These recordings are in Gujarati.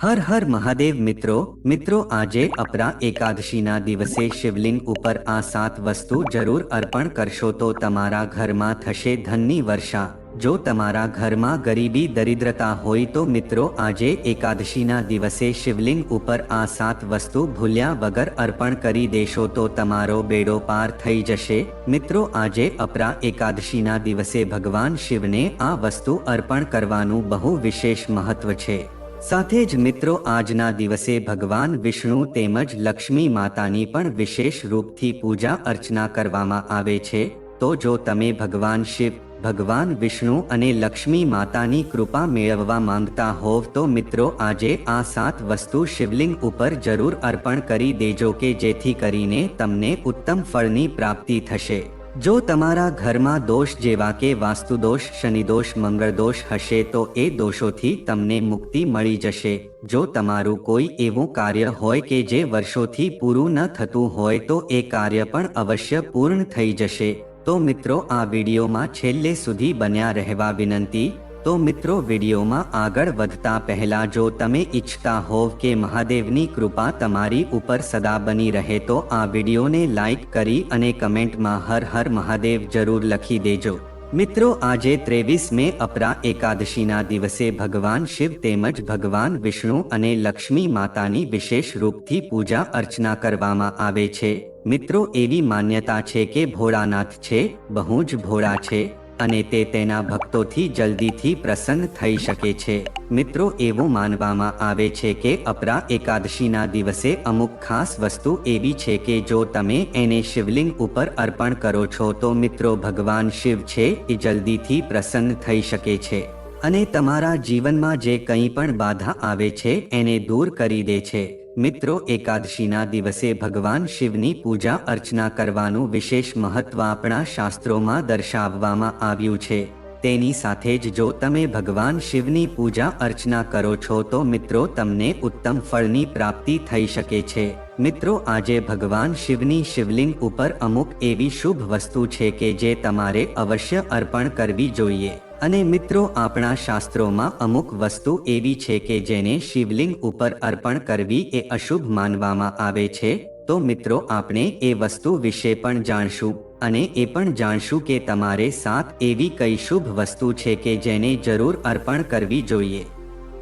હર હર મહાદેવ મિત્રો આજે અપરા એકાદશીના દિવસે શિવલિંગ ઉપર આ 7 વસ્તુ જરૂર અર્પણ કરશો તો તમારા ઘરમાં થશે ધનની વર્ષા। જો તમારા ઘરમાં ગરીબી દરિદ્રતા હોય તો મિત્રો આજે એકાદશીના દિવસે શિવલિંગ ઉપર આ 7 વસ્તુ ભૂલ્યા વગર અર્પણ કરી દેશો તો તમારો બેડો પાર થઈ જશે। મિત્રો આજે અપરા એકાદશીના દિવસે ભગવાન શિવને આ વસ્તુ અર્પણ કરવાનું બહુ વિશેષ મહત્વ છે। સાથે જ મિત્રો આજના દિવસે ભગવાન વિષ્ણુ તેમજ લક્ષ્મી માતાની પણ વિશેષ રૂપથી પૂજા અર્ચના કરવામાં આવે છે। તો જો તમે ભગવાન શિવ, ભગવાન વિષ્ણુ અને લક્ષ્મી માતાની કૃપા મેળવવા માંગતા હોવ તો મિત્રો આજે આ 7 વસ્તુ શિવલિંગ ઉપર જરૂર અર્પણ કરી દેજો કે જેથી કરીને તમને ઉત્તમ ફળની પ્રાપ્તિ થશે। જો તમારા ઘરમાં દોષ જેવા કે વાસ્તુદોષ, શનિદોષ, મંગળદોષ હશે તો એ દોષોથી તમને મુક્તિ મળી જશે। જો તમારું કોઈ એવું કાર્ય હોય કે જે વર્ષોથી પૂરું ન થતું હોય તો એ કાર્ય પણ અવશ્ય પૂર્ણ થઈ જશે। તો મિત્રો આ વિડીયોમાં છેલ્લે સુધી બન્યા રહેવા વિનંતી। તો મિત્રો વિડીયોમાં આગળ વધતા પહેલા જો તમે ઈચ્છતા હોવ કે મહાદેવની કૃપા તમારી ઉપર સદા બની રહે તો આ વિડીયોને લાઈક કરી અને કમેન્ટમાં હર હર મહાદેવ જરૂર લખી દેજો। મિત્રો આજે 23 મે અપરા એકાદશીના દિવસે ભગવાન શિવ તેમજ ભગવાન વિષ્ણુ અને લક્ષ્મી માતાની વિશેષ રૂપથી પૂજા અર્ચના કરવામાં આવે છે। મિત્રો એવી માન્યતા છે કે ભોળાનાથ છે, બહુ જ ભોળા છે અને તે તેના ભક્તોથી જલ્દીથી પ્રસન્ન થઈ શકે છે। મિત્રો એવું માનવામાં આવે છે કે અપરા એકાદશીના દિવસે અમુક ખાસ વસ્તુ એવી છે કે જો તમે એને શિવલિંગ ઉપર અર્પણ કરો છો તો મિત્રો ભગવાન શિવ છે એ જલ્દીથી પ્રસન્ન થઈ શકે છે અને તમારા જીવનમાં જે કંઈ પણ બાધા આવે છે એને દૂર કરી દે છે। મિત્રો એકાદશીના દિવસે ભગવાન શિવની પૂજા અર્ચના કરવાનું વિશેષ મહત્વ આપણા શાસ્ત્રોમાં દર્શાવવામાં આવ્યું છે। તેની સાથે જ જો તમે ભગવાન શિવની પૂજા અર્ચના કરો છો તો મિત્રો તમને ઉત્તમ ફળની પ્રાપ્તિ થઈ શકે છે। મિત્રો આજે ભગવાન શિવની શિવલિંગ ઉપર અમુક એવી શુભ વસ્તુ છે કે જે તમારે અવશ્ય અર્પણ કરવી જોઈએ અને મિત્રો આપણા શાસ્ત્રોમાં અમુક વસ્તુ એવી છે કે જેને શિવલિંગ ઉપર અર્પણ કરવી એ અશુભ માનવામાં આવે છે। તો મિત્રો આપણે એ વસ્તુ વિશે પણ જાણશું અને એ પણ જાણશું કે તમારે 7 એવી કઈ શુભ વસ્તુ છે કે જેને જરૂર અર્પણ કરવી જોઈએ।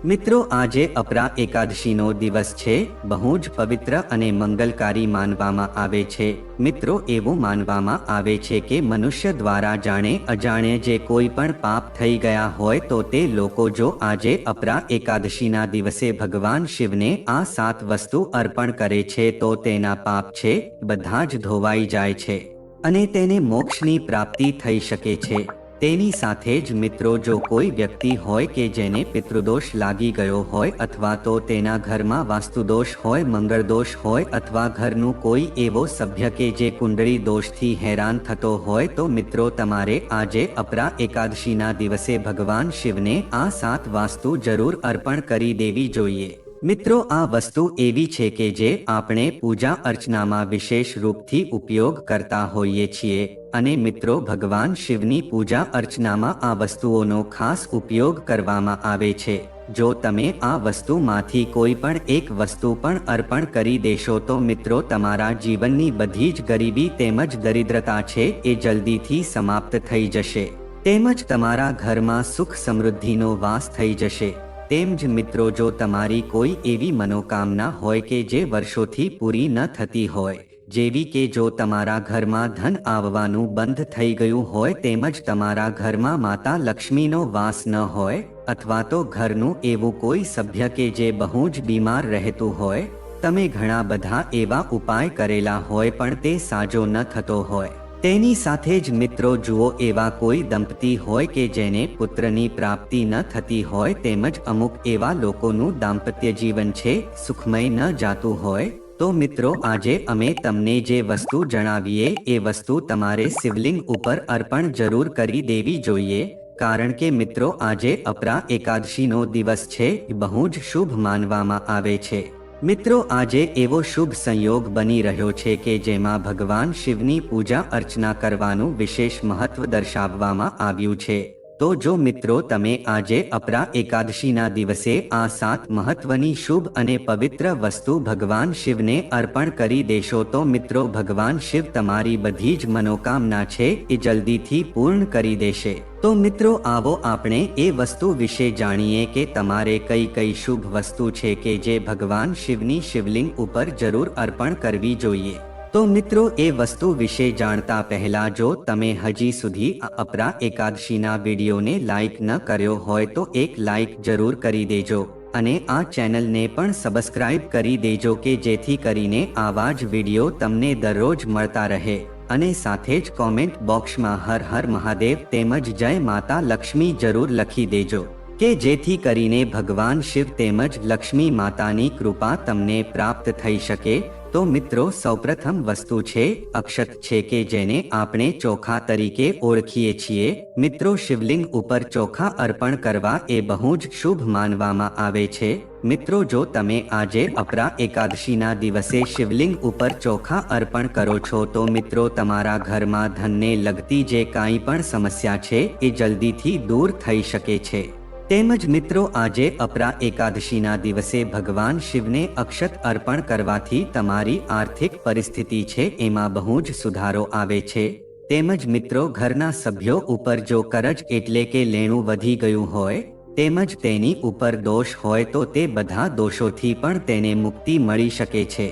મિત્રો આજે અપરા એકાદશીનો દિવસ છે, બહુ જ પવિત્ર અને મંગલકારી માનવામાં આવે છે। મિત્રો એવું માનવામાં આવે છે કે મનુષ્ય દ્વારા જાણે અજાણે જે કોઈ પણ પાપ થઈ ગયા હોય તો તે લોકો જો આજે અપરા એકાદશીના દિવસે ભગવાન શિવને આ 7 વસ્તુ અર્પણ કરે છે તો તેના પાપ છે બધા જ ધોવાઈ જાય છે અને તેને મોક્ષની પ્રાપ્તિ થઈ શકે છે। તેની સાથે જ મિત્રો જો કોઈ વ્યક્તિ હોય કે જેને પિતૃદોષ લાગી ગયો હોય અથવા તો તેના ઘરમાં વાસ્તુદોષ હોય, મંગળદોષ હોય અથવા ઘરનું કોઈ એવો સભ્ય કે જે કુંડળી દોષથી હેરાન થતો હોય તો મિત્રો તમારે આજે અપરા એકાદશીના દિવસે ભગવાન શિવને આ 7 વસ્તુ જરૂર અર્પણ કરી દેવી જોઈએ। મિત્રો આ વસ્તુ એવી છે કે જે આપણે પૂજા અર્ચનામાં વિશેષ રૂપથી ઉપયોગ કરતા હોઈએ છીએ અને મિત્રો ભગવાન શિવની પૂજા અર્ચનામાં આ વસ્તુઓનો ખાસ ઉપયોગ કરવામાં આવે છે। જો તમે આ વસ્તુમાંથી કોઈ પણ એક વસ્તુ પણ અર્પણ કરી દેશો તો મિત્રો તમારા જીવનની બધી જ ગરીબી તેમજ દરિદ્રતા છે એ જલ્દીથી સમાપ્ત થઈ જશે તેમજ તમારા ઘરમાં સુખ સમૃદ્ધિનો વાસ થઈ જશે। તેમ જ મિત્રો જો તમારી કોઈ એવી મનોકામના હોય કે જે વર્ષોથી પૂરી ન થતી હોય, જેવી કે જો તમારા ઘરમાં ધન આવવાનું બંધ થઈ ગયું હોય તેમજ તમારા ઘરમાં માતા લક્ષ્મીનો વાસ ન હોય અથવા તો ઘરનું એવું કોઈ સભ્ય કે જે બહુ જ બીમાર રહેતું હોય, તમે ઘણા બધા એવા ઉપાય કરેલા હોય પણ તે સાજો ન થતો હોય, તેની સાથે જ મિત્રો જુઓ એવા કોઈ દંપતી હોય કે જેને પુત્રની પ્રાપ્તિ ન થતી હોય તેમજ અમુક એવા લોકોનું દાંપત્ય જીવન છે સુખમય ન જાતું હોય તો મિત્રો આજે અમે તમને જે વસ્તુ જણાવીએ એ વસ્તુ તમારે શિવલિંગ ઉપર અર્પણ જરૂર કરી દેવી જોઈએ। કારણ કે મિત્રો આજે અપરા એકાદશીનો દિવસ છે બહુ જ શુભ માનવામાં આવે છે। મિત્રો આજે એવો શુભ સંયોગ બની રહ્યો છે કે જેમાં ભગવાન શિવની પૂજા અર્ચના કરવાનું વિશેષ મહત્વ દર્શાવવામાં આવ્યું છે। તો જો મિત્રો તમે આજે અપરા એકાદશીના દિવસે આ 7 મહત્વની શુભ અને પવિત્ર વસ્તુ ભગવાન શિવને અર્પણ કરી દેશો તો મિત્રો ભગવાન શિવ તમારી બધી જ મનોકામના છે એ જલ્દીથી પૂર્ણ કરી દેશે। તો મિત્રો આવો આપણે એ વસ્તુ વિશે જાણીએ કે તમારે કઈ કઈ શુભ વસ્તુ છે કે જે ભગવાન શિવની શિવલિંગ ઉપર જરૂર અર્પણ કરવી જોઈએ। તો મિત્રો એ વસ્તુ વિશે જાણતા પહેલા જો તમે હજી સુધી આ અપરા એકાદશીના વિડીયોને લાઈક ન કર્યો હોય તો એક લાઈક જરૂર કરી દેજો અને આ ચેનલને પણ સબસ્ક્રાઇબ કરી દેજો કે જેથી કરીને આવા જ વિડીયો તમને દરરોજ મળતા રહે અને સાથે જ કોમેન્ટ બોક્સમાં હર હર મહાદેવ તેમજ જય માતા લક્ષ્મી જરૂર લખી દેજો કે જેથી કરીને ભગવાન શિવ તેમજ લક્ષ્મી માતાની કૃપા તમને પ્રાપ્ત થઈ શકે। તો મિત્રો સૌપ્રથમ વસ્તુ છે અક્ષત છે કે જેને આપણે ચોખા તરીકે ઓળખીએ છીએ। મિત્રો શિવલિંગ ઉપર ચોખા અર્પણ કરવા એ બહુ જ શુભ માનવામાં આવે છે। મિત્રો જો તમે આજે અપરા એકાદશીના દિવસે શિવલિંગ ઉપર ચોખા અર્પણ કરો છો તો મિત્રો તમારા ઘરમાં ધનને લગતી જે કાંઈ પણ સમસ્યા છે એ જલ્દીથી દૂર થઈ શકે છે। તેમજ મિત્રો આજે અપરા એકાદશીના દિવસે ભગવાન શિવને અક્ષત અર્પણ કરવાથી તમારી આર્થિક પરિસ્થિતિ છે એમાં બહુ જ સુધારો આવે છે। તેમજ મિત્રો ઘરના સભ્યો ઉપર જો કરજ એટલે કે લેણું વધી ગયું હોય તેમજ તેની ઉપર દોષ હોય તો તે બધા દોષોથી પણ તેને મુક્તિ મળી શકે છે।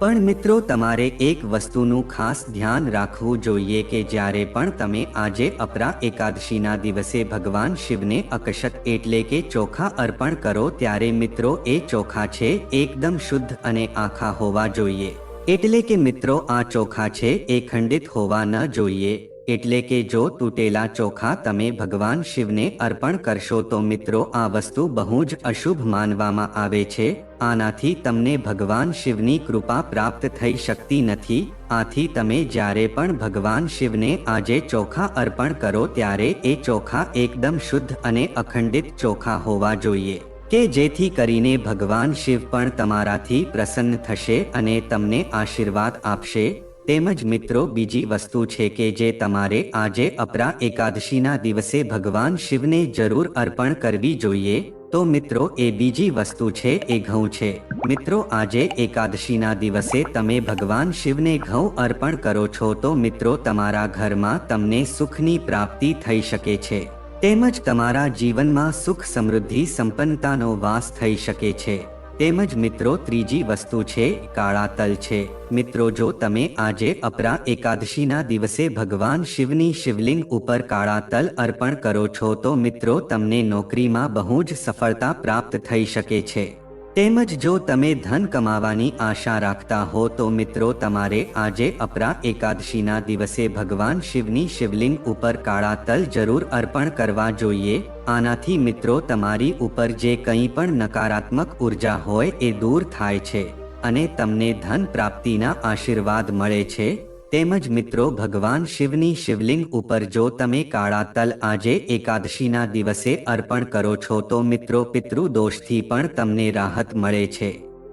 પણ મિત્રો તમારે એક વસ્તુનું ખાસ ધ્યાન રાખવું જોઈએ કે જ્યારે પણ તમે આજે અપરા એકાદશીના દિવસે ભગવાન શિવને અક્ષત એટલે કે ચોખા અર્પણ કરો ત્યારે મિત્રો એ ચોખા છે એકદમ શુદ્ધ અને આખા હોવા જોઈએ। એટલે કે મિત્રો આ ચોખા છે એ ખંડિત હોવા ન જોઈએ। એટલે કે જો તૂટેલા ચોખા તમે ભગવાન શિવને અર્પણ કરશો તો મિત્રો આ વસ્તુ બહુ જ અશુભ માનવામાં આવે છે। આનાથી તમને ભગવાન શિવની કૃપા પ્રાપ્ત થઈ શકતી નથી। આથી તમે જ્યારે પણ ભગવાન શિવને આજે ચોખા અર્પણ કરો ત્યારે એ ચોખા એકદમ શુદ્ધ અને અખંડિત ચોખા હોવા જોઈએ કે જેથી કરીને ભગવાન શિવ પણ તમારાથી પ્રસન્ન થશે અને તમને આશીર્વાદ આપશે। તેમજ મિત્રો બીજી વસ્તુ છે કે જે તમારે આજે અપરા એકાદશીના દિવસે ભગવાન શિવને જરૂર અર્પણ કરવી જોઈએ તો મિત્રો એ બીજી વસ્તુ છે એ ઘઉં છે। મિત્રો આજે એકાદશીના દિવસે તમે ભગવાન શિવને ઘઉં અર્પણ કરો છો તો મિત્રો તમારા ઘરમાં તમને સુખની પ્રાપ્તિ થઈ શકે છે તેમજ તમારા જીવનમાં સુખ સમૃદ્ધિ સંપન્નતાનો વાસ થઈ શકે છે। તેમજ મિત્રો ત્રીજી વસ્તુ છે કાળા તલ છે। મિત્રો જો તમે આજે અપરા એકાદશીના દિવસે ભગવાન શિવની શિવલિંગ ઉપર કાળા તલ અર્પણ કરો છો તો મિત્રો તમને નોકરીમાં બહુ જ સફળતા પ્રાપ્ત થઈ શકે છે। તેમજ જો તમે ધન કમાવાની આશા રાખતા હો તો મિત્રો તમારે આજે અપરા એકાદશીના દિવસે ભગવાન શિવની શિવલિંગ ઉપર કાળા તલ જરૂર અર્પણ કરવા જોઈએ। આનાથી મિત્રો તમારી ઉપર જે કંઈ પણ નકારાત્મક ઉર્જા હોય એ દૂર થાય છે અને તમને ધન પ્રાપ્તિના આશીર્વાદ મળે છે। તેમજ મિત્રો ભગવાન શિવની શિવલિંગ ઉપર જો તમે કાળા તલ આજે એકાદશીના દિવસે અર્પણ કરો છો તો મિત્રો પિતૃદોષથી પણ તમને રાહત મળે છે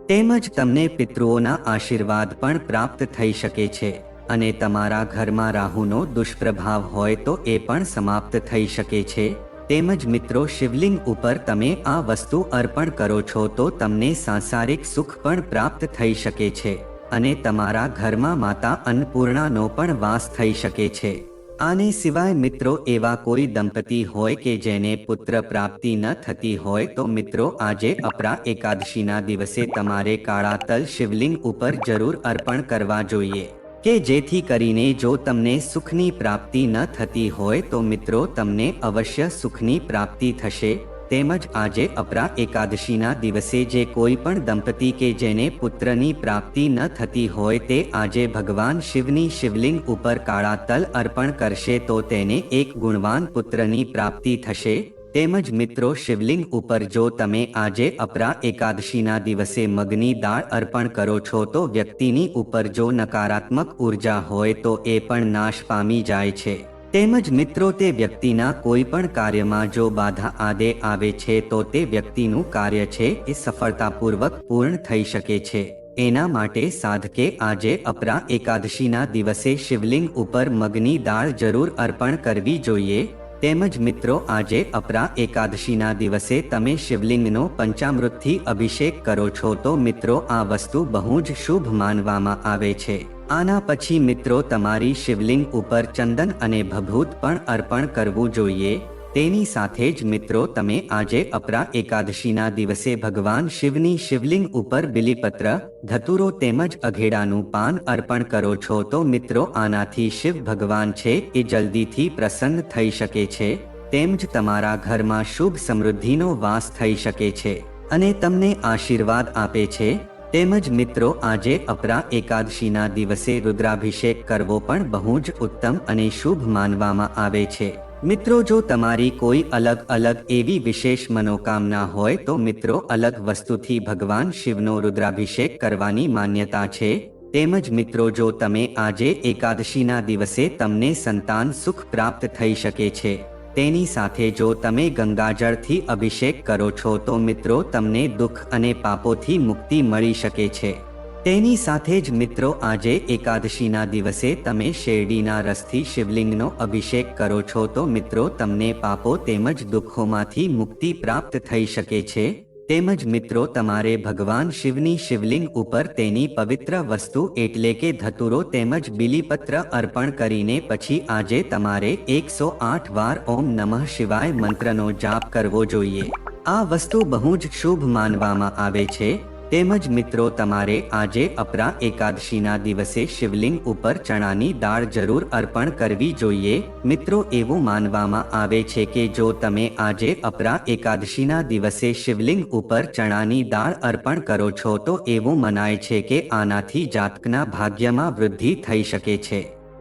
તેમજ તમને પિતૃઓના આશીર્વાદ પણ પ્રાપ્ત થઈ શકે છે અને તમારા ઘરમાં રાહુનો દુષ્પ્રભાવ હોય તો એ પણ સમાપ્ત થઈ શકે છે। તેમજ મિત્રો શિવલિંગ ઉપર તમે આ વસ્તુ અર્પણ કરો છો તો તમને સાંસારિક સુખ પણ પ્રાપ્ત થઈ શકે છે અને તમારા ઘરમાં માતા અન્નપૂર્ણાનો પણ વાસ થઈ શકે છે। આને સિવાય મિત્રો એવા કોઈ દંપતી હોય કે જેને પુત્ર પ્રાપ્તિ ન થતી હોય તો મિત્રો આજે અપરા એકાદશીના દિવસે તમારે કાળા તલ શિવલિંગ ઉપર જરૂર અર્પણ કરવા જોઈએ કે જેથી કરીને જો તમને સુખની પ્રાપ્તિ ન થતી હોય તો મિત્રો તમને અવશ્ય સુખની પ્રાપ્તિ થશે। તેમજ આજે અપરા એકાદશીના દિવસે જે કોઈ પણ દંપતી કે જેને પુત્રની પ્રાપ્તિ ન થતી હોય તે આજે ભગવાન શિવની શિવલિંગ ઉપર કાળા તલ અર્પણ કરશે તો તેને એક ગુણવાન પુત્રની પ્રાપ્તિ થશે। તેમજ મિત્રો શિવલિંગ ઉપર જો તમે આજે અપરા એકાદશીના દિવસે મગની દાળ અર્પણ કરો છો તો વ્યક્તિની ઉપર જો નકારાત્મક ઉર્જા હોય તો એ પણ નાશ પામી જાય છે। તેમજ મિત્રો તે વ્યક્તિના કોઈ પણ કાર્યમાં જો બાધા આડે આવે છે તો તે વ્યક્તિનું કાર્ય છે એ સફળતાપૂર્વક પૂર્ણ થઈ શકે છે। એના માટે સાધકે આજે અપરા એકાદશીના દિવસે શિવલિંગ ઉપર મગની દાળ જરૂર અર્પણ કરવી જોઈએ। તેમજ મિત્રો આજે અપરા એકાદશીના દિવસે તમે શિવલિંગનો પંચામૃતથી અભિષેક કરો છો તો મિત્રો આ વસ્તુ બહુ જ શુભ માનવામાં આવે છે। આના પછી મિત્રો તમારી શિવલિંગ ઉપર ચંદન અને ભભૂત પણ અર્પણ કરવું જોઈએ। તેની સાથે જ મિત્રો તમે આજે અપરા એકાદશીના દિવસે ભગવાન શિવની શિવલિંગ ઉપર બિલીપત્ર, ધતુરો તેમજ અઘેડાનું પાન અર્પણ કરો છો તો મિત્રો આનાથી શિવ ભગવાન છે એ જલ્દીથી પ્રસન્ન થઈ શકે છે। તેમજ તમારા ઘરમાં શુભ સમૃદ્ધિનો વાસ થઈ શકે છે અને તમને આશીર્વાદ આપે છે। તેમજ મિત્રો આજે અપરા એકાદશીના દિવસે રુદ્રાભિષેક કરવો પણ બહુ જ ઉત્તમ અને શુભ માનવામાં આવે છે। મિત્રો જો તમારી કોઈ અલગ અલગ એવી વિશેષ મનોકામના હોય તો મિત્રો અલગ વસ્તુથી ભગવાન શિવનો રુદ્રાભિષેક કરવાની માન્યતા છે। તેમજ મિત્રો જો તમે આજે એકાદશીના દિવસે તમને સંતાન સુખ પ્રાપ્ત થઈ શકે છે। તેની સાથે જો તમે ગંગાજળથી અભિષેક કરો છો તો મિત્રો તમને દુઃખ અને પાપોથી મુક્તિ મળી શકે છે। તેની સાથે જ મિત્રો આજે એકાદશીના દિવસે તમે શેરડીના રસથી શિવલિંગનો અભિષેક કરો છો તો મિત્રો તમને પાપો તેમજ દુઃખોમાંથી મુક્તિ પ્રાપ્ત થઈ શકે છે। તેમજ મિત્રો તમારે ભગવાન શિવની શિવલિંગ ઉપર તેની પવિત્ર વસ્તુ એટલે કે ધતુરો તેમજ બિલીપત્ર અર્પણ કરીને પછી આજે તમારે 108 વાર ઓમ નમઃ શિવાય મંત્રનો જાપ કરવો જોઈએ। આ વસ્તુ બહુ જ શુભ માનવામાં આવે છે। તેમજ મિત્રો તમારે આજે અપરા એકાદશીના દિવસે શિવલિંગ ઉપર ચણાની દાળ જરૂર અર્પણ કરવી જોઈએ। મિત્રો એવું માનવામાં આવે છે કે જો તમે આજે અપરા એકાદશીના દિવસે શિવલિંગ ઉપર ચણાની દાળ અર્પણ કરો છો તો એવું મનાય છે કે આનાથી જાતકના ભાગ્યમાં વૃદ્ધિ થઈ શકે છે।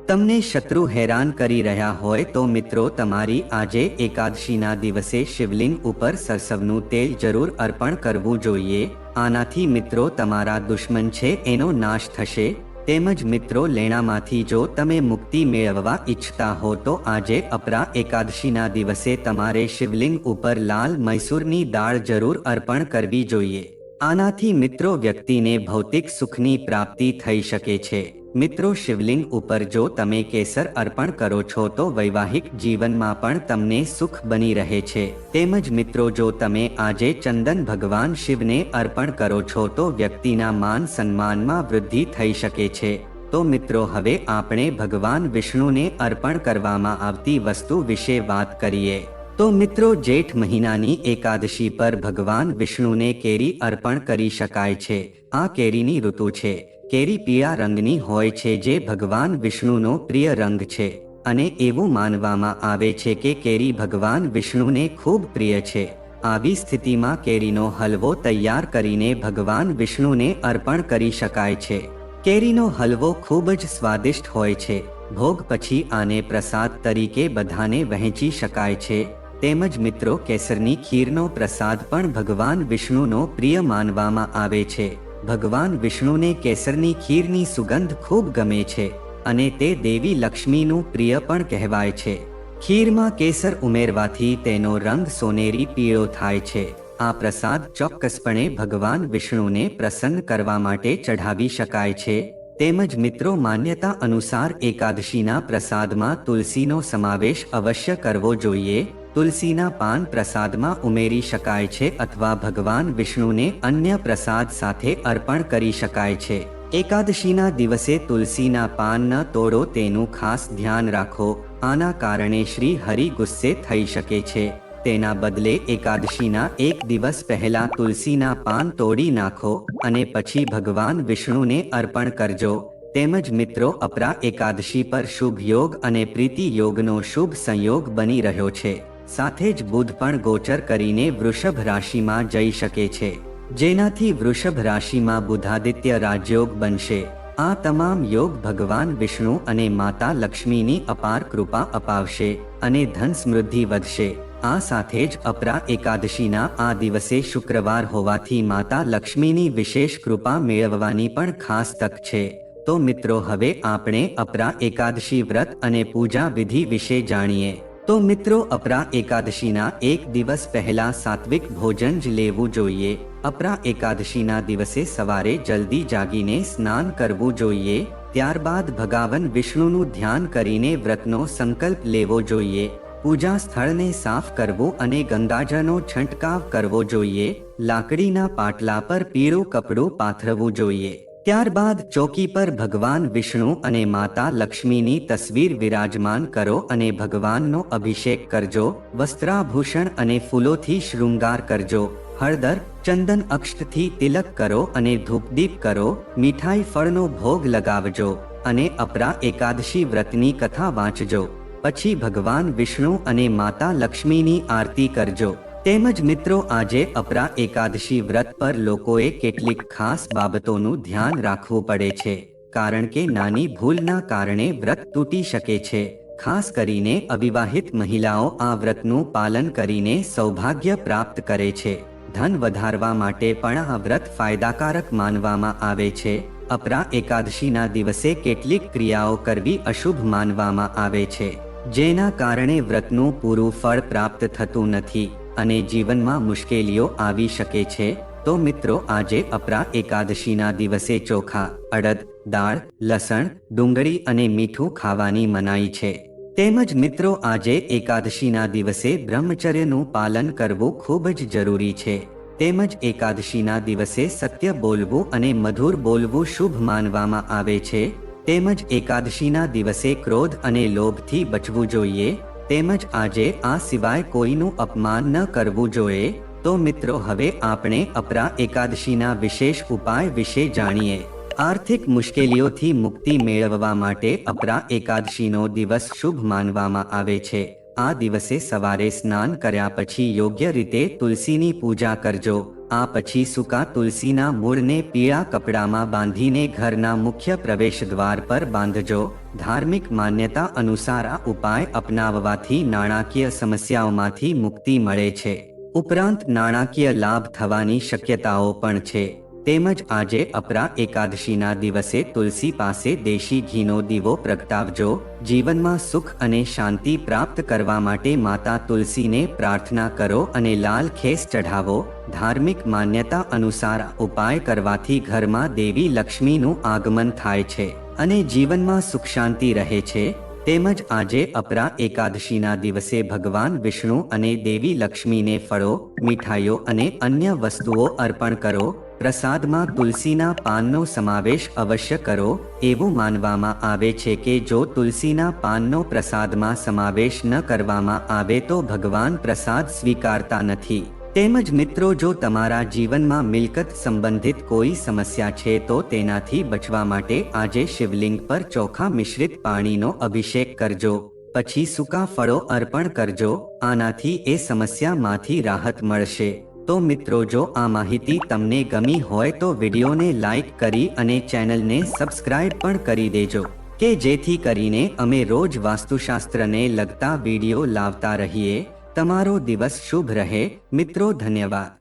તમને શત્રુ હેરાન કરી રહ્યા હોય તો મિત્રો તમારી આજે એકાદશીના દિવસે શિવલિંગ ઉપર સરસવનું તેલ જરૂર અર્પણ કરવું જોઈએ। આનાથી મિત્રો તમારા દુશ્મન છે એનો નાશ થશે। તેમજ મિત્રો લેણામાંથી જો તમે મુક્તિ મેળવવા ઈચ્છતા હો તો આજે અપરા એકાદશીના દિવસે તમારે શિવલિંગ ઉપર લાલ મૈસૂરની દાળ જરૂર અર્પણ કરવી જોઈએ। આનાથી મિત્રો વ્યક્તિને ભૌતિક સુખની પ્રાપ્તિ થઈ શકે છે। મિત્રો શિવલિંગ ઉપર જો તમે કેસર અર્પણ કરો છો તો વૈવાહિક જીવનમાં પણ તમને સુખ બની રહે છે। તેમજ મિત્રો જો તમે આજે ચંદન ભગવાન શિવને અર્પણ કરો છો તો વ્યક્તિના માન સન્માનમાં વૃદ્ધિ થઈ શકે છે। તો મિત્રો હવે આપણે ભગવાન વિષ્ણુને અર્પણ કરવામાં આવતી વસ્તુ વિશે વાત કરીએ। તો મિત્રો જેઠ મહિનાની એકાદશી પર ભગવાન વિષ્ણુને કેરી અર્પણ કરી શકાય છે। આ કેરીની ઋતુ છે। કેરી પીળા રંગની હોય છે જે ભગવાન વિષ્ણુનો પ્રિય રંગ છે અને એવું માનવામાં આવે છે કે કેરી ભગવાન વિષ્ણુને ખૂબ પ્રિય છે। આવી સ્થિતિમાં કેરીનો હલવો તૈયાર કરીને ભગવાન વિષ્ણુને અર્પણ કરી શકાય છે। કેરીનો હલવો ખૂબ જ સ્વાદિષ્ટ હોય છે। ભોગ પછી આને પ્રસાદ તરીકે બધાને વહેંચી શકાય છે। તેમજ મિત્રો કેસરની ખીરનો પ્રસાદ પણ ભગવાન વિષ્ણુનો પ્રિય માનવામાં આવે છે। ભગવાન વિષ્ણુને કેસરની ખીરની સુગંધ ખૂબ ગમે છે અને તે દેવી લક્ષ્મીનું પ્રિય પણ કહેવાય છે। ખીરમાં કેસર ઉમેરવાથી તેનો રંગ સોનેરી પીળો થાય છે। આ પ્રસાદ ચોક્કસપણે ભગવાન વિષ્ણુને પ્રસન્ન કરવા માટે ચઢાવી શકાય છે। તેમજ મિત્રો માન્યતા અનુસાર એકાદશીના પ્રસાદમાં તુલસીનો સમાવેશ અવશ્ય કરવો જોઈએ। તુલસીના પાન પ્રસાદમાં ઉમેરી શકાય છે અથવા ભગવાન વિષ્ણુને અન્ય પ્રસાદ સાથે અર્પણ કરી શકાય છે। એકાદશીના દિવસે તુલસીના પાન ન તોડો તેનું ખાસ ધ્યાન રાખો। આના કારણે શ્રી હરિ ગુસ્સે થઈ શકે છે। તેના બદલે એકાદશીના એક દિવસ પહેલા તુલસીના પાન તોડી નાખો અને પછી ભગવાન વિષ્ણુને અર્પણ કરજો। તેમજ મિત્રો અપરા એકાદશી પર શુભ યોગ અને પ્રીતિ યોગનો શુભ સંયોગ બની રહ્યો છે। સાથે જ બુધ પણ ગોચર કરીને વૃષભ રાશિમાં જઈ શકે છે જેનાથી વૃષભ રાશિમાં બુધાદિત્ય રાજયોગ બનશે। આ તમામ યોગ ભગવાન વિષ્ણુ અને માતા લક્ષ્મીની અપાર કૃપા અપાવશે અને ધન સમૃદ્ધિ વધશે। આ સાથે જ અપરા એકાદશીના આ દિવસે શુક્રવાર હોવાથી માતા લક્ષ્મીની વિશેષ કૃપા મેળવવાની પણ ખાસ તક છે। તો મિત્રો હવે આપણે અપરા એકાદશી વ્રત અને પૂજા વિધિ વિશે જાણીએ। તો મિત્રો અપરા એકાદશીના એક દિવસ પહેલા સાત્વિક ભોજન જ લેવું જોઈએ। અપરા એકાદશીના દિવસે સવારે જલ્દી જાગીને સ્નાન કરવું જોઈએ। ત્યારબાદ ભગવાન વિષ્ણુનું ધ્યાન કરીને વ્રતનો સંકલ્પ લેવો જોઈએ। પૂજા સ્થળને સાફ કરવું અને ગંગાજળનો છંટકાવ કરવો જોઈએ. લાકડીના પાટલા પર પીળું કપડું પાથરવું જોઈએ. ત્યારબાદ ચોકી પર ભગવાન વિષ્ણુ અને માતા લક્ષ્મીની તસવીર વિરાજમાન કરો અને ભગવાનનો અભિષેક કરજો. વસ્ત્રાભૂષણ અને ફૂલોથી શૃંગાર કરજો. હળદર, ચંદન, અક્ષતથી તિલક કરો અને ધૂપદીપ કરો. મીઠાઈ ફળનો ભોગ લગાવજો અને અપરા એકાદશી વ્રતની કથા વાંચજો. પછી ભગવાન વિષ્ણુ અને માતા લક્ષ્મીની આરતી કરજો. તેમજ મિત્રો, આજે અપરા એકાદશી વ્રત પર લોકોએ કેટલીક ખાસ બાબતોનું ધ્યાન રાખવું પડે છે, કારણ કે નાની ભૂલના કારણે વ્રત તૂટી શકે છે. ખાસ કરીને અવિવાહિત મહિલાઓ આ વ્રતનું પાલન કરીને સૌભાગ્ય પ્રાપ્ત કરે છે. ધન વધારવા માટે પણ આ વ્રત ફાયદાકારક માનવામાં આવે છે. અપરા એકાદશીના દિવસે કેટલીક ક્રિયાઓ કરવી અશુભ માનવામાં આવે છે, જેના કારણે વ્રતનું પૂરું ફળ પ્રાપ્ત થતું નથી અને જીવનમાં મુશ્કેલીઓ આવી શકે છે. તો મિત્રો, આજે અપરા એકાદશીના દિવસે ચોખા, અડદ, દાળ, લસણ, ડુંગળી અને મીઠું ખાવાની મનાઈ છે. તેમજ મિત્રો, આજે એકાદશીના દિવસે બ્રહ્મચર્યનું પાલન કરવું ખૂબ જ જરૂરી છે. તેમજ એકાદશીના દિવસે સત્ય બોલવું અને મધુર બોલવું શુભ માનવામાં આવે છે. તેમજ એકાદશીના દિવસે ક્રોધ અને લોભથી બચવું જોઈએ. તેમજ આજે આ સિવાય કોઈનું અપમાન ન કરવું જોઈએ. તો મિત્રો, હવે આપણે અપરા એકાદશીના વિશેષ ઉપાય વિશે જાણીએ. આર્થિક મુશ્કેલીઓથી મુક્તિ મેળવવા માટે અપરા એકાદશીનો દિવસ શુભ માનવામાં આવે છે. આ દિવસે સવારે સ્નાન કર્યા પછી યોગ્ય રીતે તુલસીની પૂજા કરજો. આ પછી સૂકા તુલસીના મૂળને પીળા કપડામાં બાંધીને ઘરના મુખ્ય પ્રવેશ દ્વાર પર બાંધજો. ધાર્મિક માન્યતા અનુસાર આ ઉપાય અપનાવવાથી નાણાકીય સમસ્યાઓમાંથી મુક્તિ મળે છે. ઉપરાંત નાણાકીય લાભ થવાની શક્યતાઓ પણ છે. તેમજ આજે અપરા એકાદશીના દિવસે તુલસી પાસે દેશી ઘીનો દીવો પ્રગટાવજો. જીવનમાં સુખ અને શાંતિ પ્રાપ્ત કરવા માટે માતા તુલસીને પ્રાર્થના કરો અને લાલ ખેસ ચઢાવો. ધાર્મિક માન્યતા અનુસાર ઉપાય કરવાથી ઘરમાં દેવી લક્ષ્મીનું આગમન થાય છે અને જીવનમાં સુખ શાંતિ રહે છે. તેમજ આજે અપરા એકાદશીના દિવસે ભગવાન વિષ્ણુ અને દેવી લક્ષ્મીને ફળો, મીઠાઈઓ અને અન્ય વસ્તુઓ અર્પણ કરો. પ્રસાદમાં તુલસીના પાનનો સમાવેશ અવશ્ય કરો. એવું માનવામાં આવે છે કે જો તુલસીના પાનનો પ્રસાદમાં સમાવેશ ન કરવામાં આવે તો ભગવાન પ્રસાદ સ્વીકારતા નથી. તેમજ મિત્રો, જો તમારા જીવનમાં મિલકત સંબંધિત કોઈ સમસ્યા છે તો તેનાથી બચવા માટે આજે શિવલિંગ પર ચોખા મિશ્રિત પાણીનો અભિષેક કરજો. પછી સૂકા ફળો અર્પણ કરજો. આનાથી એ સમસ્યામાંથી રાહત મળશે. તો મિત્રો, જો આ માહિતી તમને ગમી હોય તો વિડીયોને લાઈક કરી અને ચેનલને સબસ્ક્રાઇબ પણ કરી દેજો, કે જેથી કરીને અમે રોજ વાસ્તુશાસ્ત્રને લગતા વિડીયો લાવતા રહીએ. તમારો દિવસ શુભ રહે. મિત્રો, ધન્યવાદ.